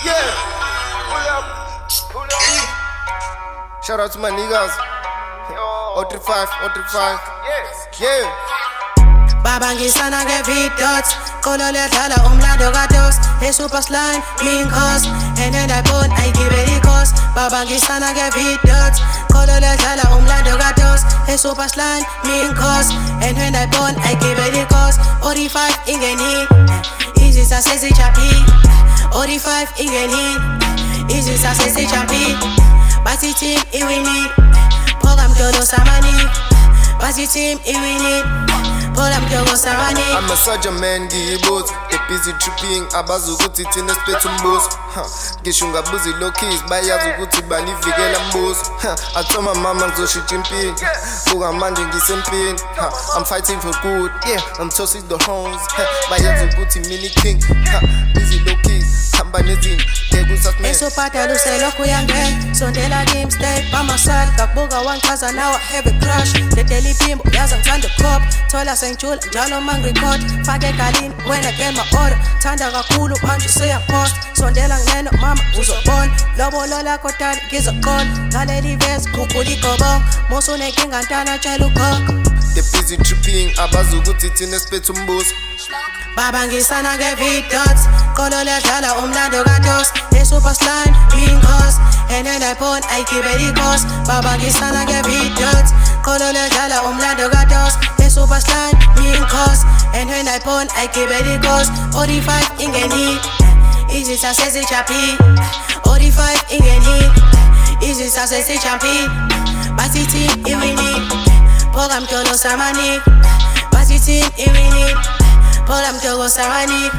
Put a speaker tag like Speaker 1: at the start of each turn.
Speaker 1: Yeah. Pull up. Shout out to my niggas. 035, 035. Yeah.
Speaker 2: Babangisana nge-beat dots Kolole dlala umlando kados E-super slime, mean cause And then I bone, I give it a cause Babangisana nge-beat dots Kolole dlala umlando kados E-super slime, mean cause And when I bone, I give it a cause 45 ingeni Easy sasesi chapi 45 ingeni Easy sasesi chapi Basi team iwini Program dodo samani Basi team iwini
Speaker 1: I'm a soldier man, ngiyibutho. They busy tripping, abazi ukuthi thina siphethe umbuso. Ngisho ungabuzi low keys, bayazi ukuthi banivikela mbuso. I told my mama ngizoshintsha impilo. Buka manje ngisempini. I'm fighting for good, yeah, I'm tossing the horns. Bayazi ukuthi mini king. Busy low keys, hamba nezinto, ngeke usasimele.
Speaker 2: Esophatha luselokhu uyangena sondela kimi stay by my side Kakubuka wangichaza now I have a crush The daily pimbo yazi ngithanda cop Thola sengijula njalo mangirecord Fake egalini when I get my order Thanda kakhulu manje seyapost Sondela ngineno mama uzobona Lobolo lakho dali ngizoqola Ngaleli verse khuphula igobongo Musu nenkinga ntana tshela ukhokho
Speaker 1: They busy tripping, abazi ukuthi thina siphethe umbuso.
Speaker 2: Babangisana nge-beat dots Kolole dlala umlando kados E-super slime, mean cause And then I bone, I give it a cause Babangisana nge-beat dots Kolole dlala umlando kados E-super slime, mean cause And when I bone, I give it a cause 45 ingeni Easy sasesi chapi 45 ingeni Easy sasesi chapi Basi team iwini Program dolo samani Basi team iwini Program dolo samani